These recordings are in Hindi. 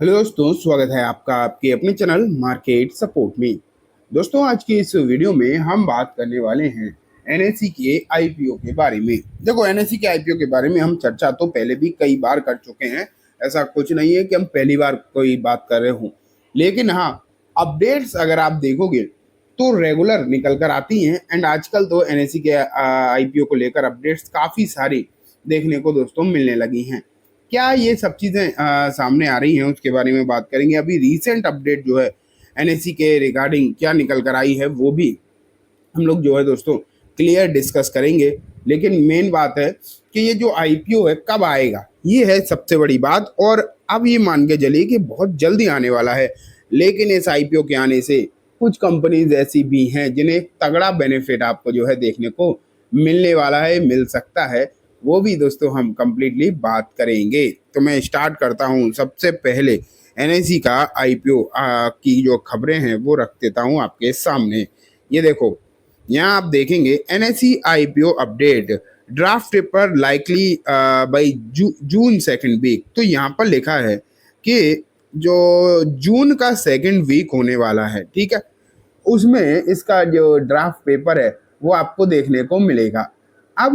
हेलो दोस्तों, स्वागत है आपका आपके अपने चैनल मार्केट सपोर्ट में। दोस्तों, आज की इस वीडियो में हम बात करने वाले हैं एनएससी के आईपीओ के बारे में। देखो, एनएससी के आईपीओ के बारे में हम चर्चा तो पहले भी कई बार कर चुके हैं। ऐसा कुछ नहीं है कि हम पहली बार कोई बात कर रहे हों, लेकिन हाँ, अपडेट्स अगर आप देखोगे तो रेगुलर निकल कर आती हैं। एंड आजकल तो एनएससी के आईपीओ को लेकर अपडेट्स काफ़ी सारी देखने को दोस्तों मिलने लगी हैं। क्या ये सब चीज़ें सामने आ रही हैं, उसके बारे में बात करेंगे। अभी रीसेंट अपडेट जो है एनएससी के रिगार्डिंग क्या निकल कर आई है, वो भी हम लोग जो है दोस्तों क्लियर डिस्कस करेंगे। लेकिन मेन बात है कि ये जो आईपीओ है कब आएगा, ये है सबसे बड़ी बात। और अब ये मान के चलिए कि बहुत जल्दी आने वाला है। लेकिन इस आईपीओ के आने से कुछ कंपनीज ऐसी भी हैं जिन्हें तगड़ा बेनिफिट आपको जो है देखने को मिलने वाला है, मिल सकता है। वो भी दोस्तों हम कंप्लीटली बात करेंगे। तो मैं स्टार्ट करता हूँ। सबसे पहले एनएससी का आईपीओ की जो खबरें हैं वो रख देता हूँ आपके सामने। ये देखो, यहाँ आप देखेंगे NSC IPO update draft paper likely by June second week. तो यहाँ पर लिखा है कि जो जून का सेकेंड वीक होने वाला है, ठीक है, उसमें इसका जो ड्राफ्ट पेपर है वो आपको देखने को मिलेगा। अब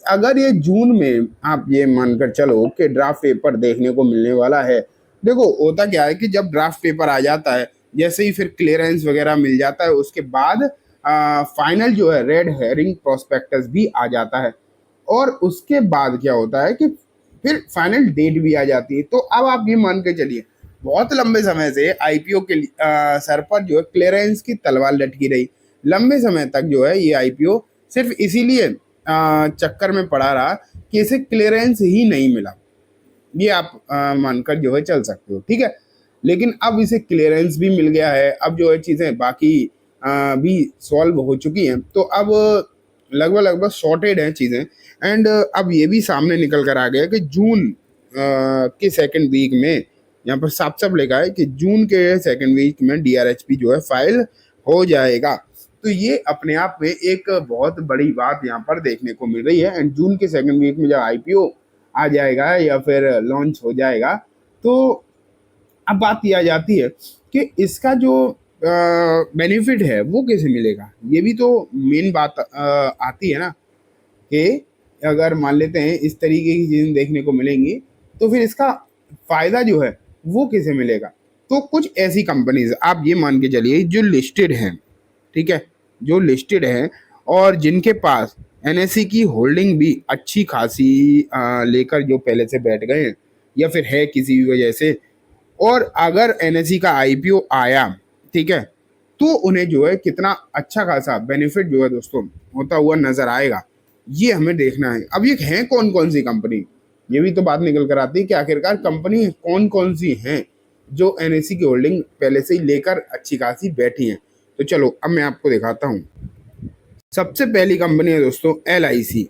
अगर ये जून में आप ये मानकर चलो कि ड्राफ्ट पेपर देखने को मिलने वाला है, देखो होता क्या है कि जब ड्राफ्ट पेपर आ जाता है, जैसे ही फिर क्लियरेंस वगैरह मिल जाता है, उसके बाद फाइनल जो है रेड हेरिंग प्रोस्पेक्टस भी आ जाता है। और उसके बाद क्या होता है कि फिर फाइनल डेट भी आ जाती है। तो अब आप ये मान के चलिए, बहुत लंबे समय से आईपीओ के सर पर जो है क्लियरेंस की तलवार लटकी रही। लंबे समय तक जो है ये आईपीओ सिर्फ इसीलिए चक्कर में पड़ा रहा कि इसे क्लियरेंस ही नहीं मिला। ये आप मानकर जो है चल सकते हो, ठीक है। लेकिन अब इसे क्लियरेंस भी मिल गया है। अब जो है चीज़ें बाकी भी सॉल्व हो चुकी हैं। तो अब लगभग लगभग सॉर्टेड हैं चीज़ें। एंड अब ये भी सामने निकल कर आ गया कि जून के सेकेंड वीक में, यहाँ पर साफ साफ लिखा है कि जून के सेकेंड वीक में डीआरएचपी जो है फाइल हो जाएगा। तो ये अपने आप में एक बहुत बड़ी बात यहाँ पर देखने को मिल रही है। एंड जून के सेकेंड वीक में जब आईपीओ आ जाएगा या फिर लॉन्च हो जाएगा, तो अब बात यह आ जाती है कि इसका जो बेनिफिट है वो कैसे मिलेगा। ये भी तो मेन बात आती है ना, कि अगर मान लेते हैं इस तरीके की चीज़ें देखने को मिलेंगी, तो फिर इसका फ़ायदा जो है वो कैसे मिलेगा। तो कुछ ऐसी कंपनीज आप ये मान के चलिए जो लिस्टेड हैं, ठीक है, जो लिस्टेड हैं और जिनके पास एनएससी की होल्डिंग भी अच्छी खासी लेकर जो पहले से बैठ गए हैं या फिर है किसी भी वजह से, और अगर एनएससी का आईपीओ आया, ठीक है, तो उन्हें जो है कितना अच्छा खासा बेनिफिट जो है दोस्तों होता हुआ नजर आएगा। ये हमें देखना है। अब ये हैं कौन कौन सी कंपनी, ये भी तो बात निकल कर आती है कि आखिरकार कंपनी कौन कौन सी हैं जो एनएससी की होल्डिंग पहले से ही लेकर अच्छी खासी बैठी हैं। तो चलो अब मैं आपको दिखाता हूँ। सबसे पहली कंपनी है दोस्तों एलआईसी,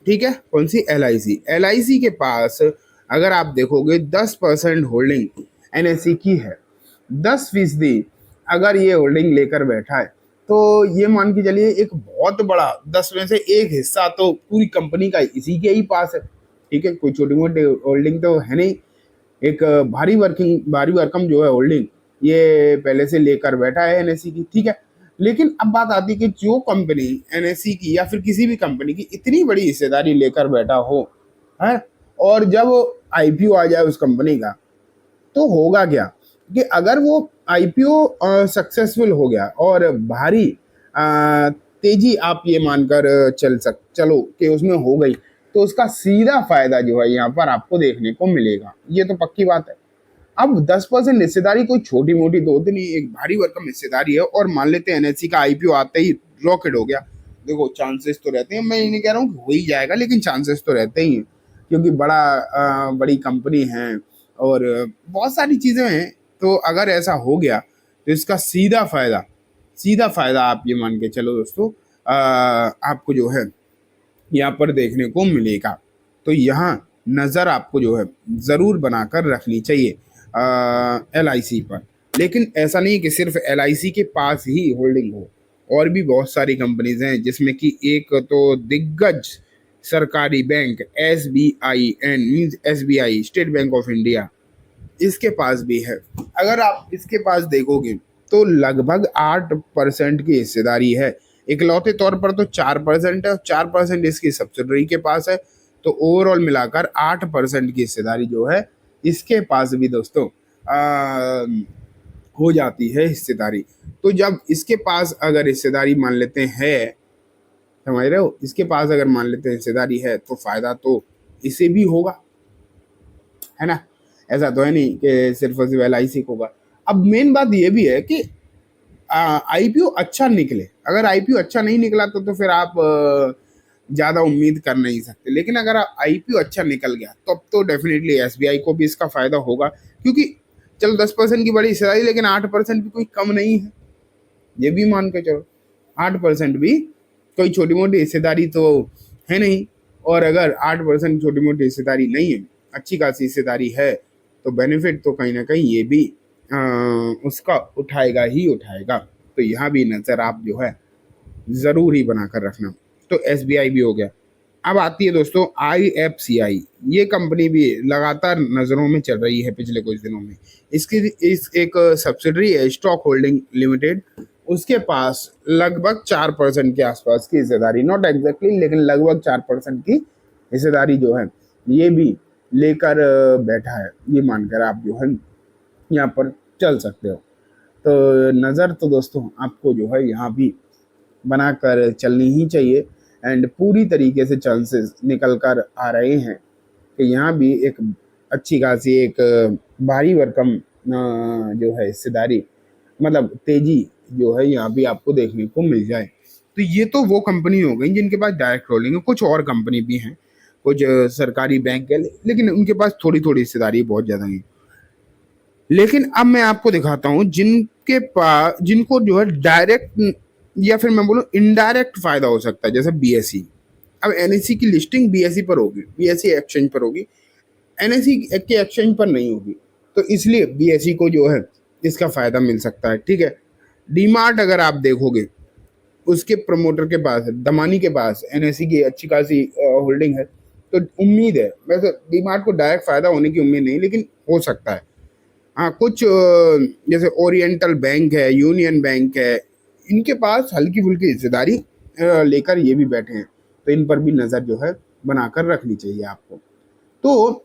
ठीक है। कौन सी? एलआईसी। एलआईसी के पास अगर आप देखोगे 10% होल्डिंग एनएससी की है। 10% अगर ये होल्डिंग लेकर बैठा है, तो ये मान के चलिए एक बहुत बड़ा 10 में से एक हिस्सा तो पूरी कंपनी का इसी के ही पास है, ठीक है। कोई छोटी मोटी होल्डिंग तो है नहीं। एक भारी भरकम जो है होल्डिंग ये पहले से लेकर बैठा है एनएससी की, ठीक है। लेकिन अब बात आती है कि जो कंपनी एनएससी की या फिर किसी भी कंपनी की इतनी बड़ी हिस्सेदारी लेकर बैठा हो है, और जब आईपीओ आ जाए उस कंपनी का, तो होगा क्या कि अगर वो आईपीओ सक्सेसफुल हो गया और भारी तेजी आप ये मानकर चलो कि उसमें हो गई, तो उसका सीधा फायदा जो है यहाँ पर आपको देखने को मिलेगा। ये तो पक्की बात है। अब 10% हिस्सेदारी कोई छोटी मोटी तो होती नहीं, एक भारी भरकम हिस्सेदारी है। और मान लेते हैं एनएससी का आईपीओ आते ही रॉकेट हो गया, देखो चांसेस तो रहते हैं, मैं ये नहीं कह रहा हूँ कि हो ही जाएगा, लेकिन चांसेस तो रहते ही हैं, क्योंकि बड़ी कंपनी है और बहुत सारी चीज़ें हैं। तो अगर ऐसा हो गया तो इसका सीधा फायदा आप ये मान के चलो दोस्तों, आपको जो है यहाँ पर देखने को मिलेगा। तो यहाँ नज़र आपको जो है ज़रूर बनाकर रखनी चाहिए एलआईसी पर। लेकिन ऐसा नहीं कि सिर्फ एलआईसी के पास ही होल्डिंग हो, और भी बहुत सारी कंपनीज हैं, जिसमें कि एक तो दिग्गज सरकारी bank SBI, and means SBI, state bank of India, इसके पास भी है। अगर आप इसके पास देखोगे तो लगभग 8% की हिस्सेदारी है। इकलौते तौर पर तो 4% है और 4% इसकी सब्सिडरी के पास है। तो ओवरऑल मिलाकर 8% की हिस्सेदारी जो है इसके पास भी दोस्तों हो जाती है हिस्सेदारी। तो जब इसके पास अगर हिस्सेदारी मान लेते हैं, समझ रहे हो, इसके पास अगर मान लेते हैं हिस्सेदारी है तो फायदा तो इसे भी होगा, है ना। ऐसा तो है नहीं कि सिर्फ और सिर्फ LIC को होगा। अब मेन बात ये भी है कि IPO अच्छा निकले। अगर IPO अच्छा नहीं निकला तो फिर आप ज़्यादा उम्मीद कर नहीं सकते। लेकिन अगर IPO अच्छा निकल गया तब तो डेफिनेटली SBI को भी इसका फायदा होगा, क्योंकि चलो 10% की बड़ी हिस्सेदारी, लेकिन 8% भी कोई कम नहीं है। ये भी मान के चलो 8% भी कोई छोटी मोटी हिस्सेदारी तो है नहीं। और अगर 8% छोटी मोटी हिस्सेदारी नहीं है, अच्छी खासी हिस्सेदारी है, तो बेनिफिट तो कहीं ना कहीं ये भी उसका उठाएगा ही उठाएगा। तो यहाँ भी नज़र आप जो है ज़रूर ही बनाकर रखना। तो SBI भी हो गया। अब आती है दोस्तों IFCI। ये कंपनी भी लगातार नज़रों में चल रही है पिछले कुछ दिनों में। इसकी इस एक सब्सिडरी है स्टॉक होल्डिंग लिमिटेड, उसके पास लगभग 4% के आसपास की हिस्सेदारी, नॉट एग्जैक्टली लेकिन लगभग 4% की हिस्सेदारी जो है ये भी लेकर बैठा है। ये मानकर आप जो है यहाँ पर चल सकते हो। तो नज़र तो दोस्तों आपको जो है यहाँ भी बनाकर चलनी ही चाहिए। एंड पूरी तरीके से चांसेस निकल कर आ रहे हैं कि यहाँ भी एक अच्छी खासी एक भारी भरकम जो है हिस्सेदारी, मतलब तेजी जो है यहाँ भी आपको देखने को मिल जाए। तो ये तो वो कंपनी हो गई जिनके पास डायरेक्ट होल्डिंग है। कुछ और कंपनी भी हैं, कुछ सरकारी बैंक है, लेकिन उनके पास थोड़ी थोड़ी हिस्सेदारी बहुत ज़्यादा है। लेकिन अब मैं आपको दिखाता हूँ जिनके पास, जिनको जो है डायरेक्ट या फिर मैं बोलूँ इनडायरेक्ट फायदा हो सकता है, जैसे BSE। अब NSE की लिस्टिंग BSE पर होगी, BSE एक्सचेंज पर होगी, NSE के एक्सचेंज पर नहीं होगी। तो इसलिए BSE को जो है इसका फायदा मिल सकता है, ठीक है। डीमार्ट अगर आप देखोगे उसके प्रमोटर के पास, दमानी के पास NSE की अच्छी खासी होल्डिंग है। तो उम्मीद है, वैसे डीमार्ट को डायरेक्ट फायदा होने की उम्मीद नहीं, लेकिन हो सकता है। हाँ, कुछ जैसे ओरिएंटल बैंक है, यूनियन बैंक है, इनके पास हल्की फुल्की हिस्सेदारी लेकर ये भी बैठे हैं। तो इन पर भी नज़र जो है बनाकर रखनी चाहिए आपको। तो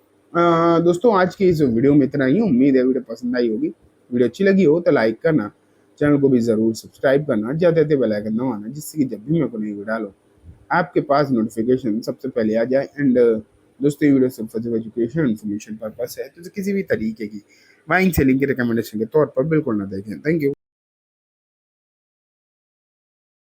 दोस्तों आज की इस वीडियो में इतना ही। उम्मीद है वीडियो पसंद आई होगी। वीडियो अच्छी लगी हो तो लाइक करना, चैनल को भी ज़रूर सब्सक्राइब करना, जाते थे बेल आइकन दबाना, जिससे कि जब भी मैं कोई नई वीडियो डालूँ आपके पास नोटिफिकेशन सबसे पहले आ जाए। एंड दोस्तों ये वीडियो सिर्फ एजुकेशन इन्फॉर्मेशन पर्पस है, तो किसी भी तरीके की बाइंग सेलिंग की रिकमेंडेशन के तौर पर बिल्कुल ना देखें। Thank you.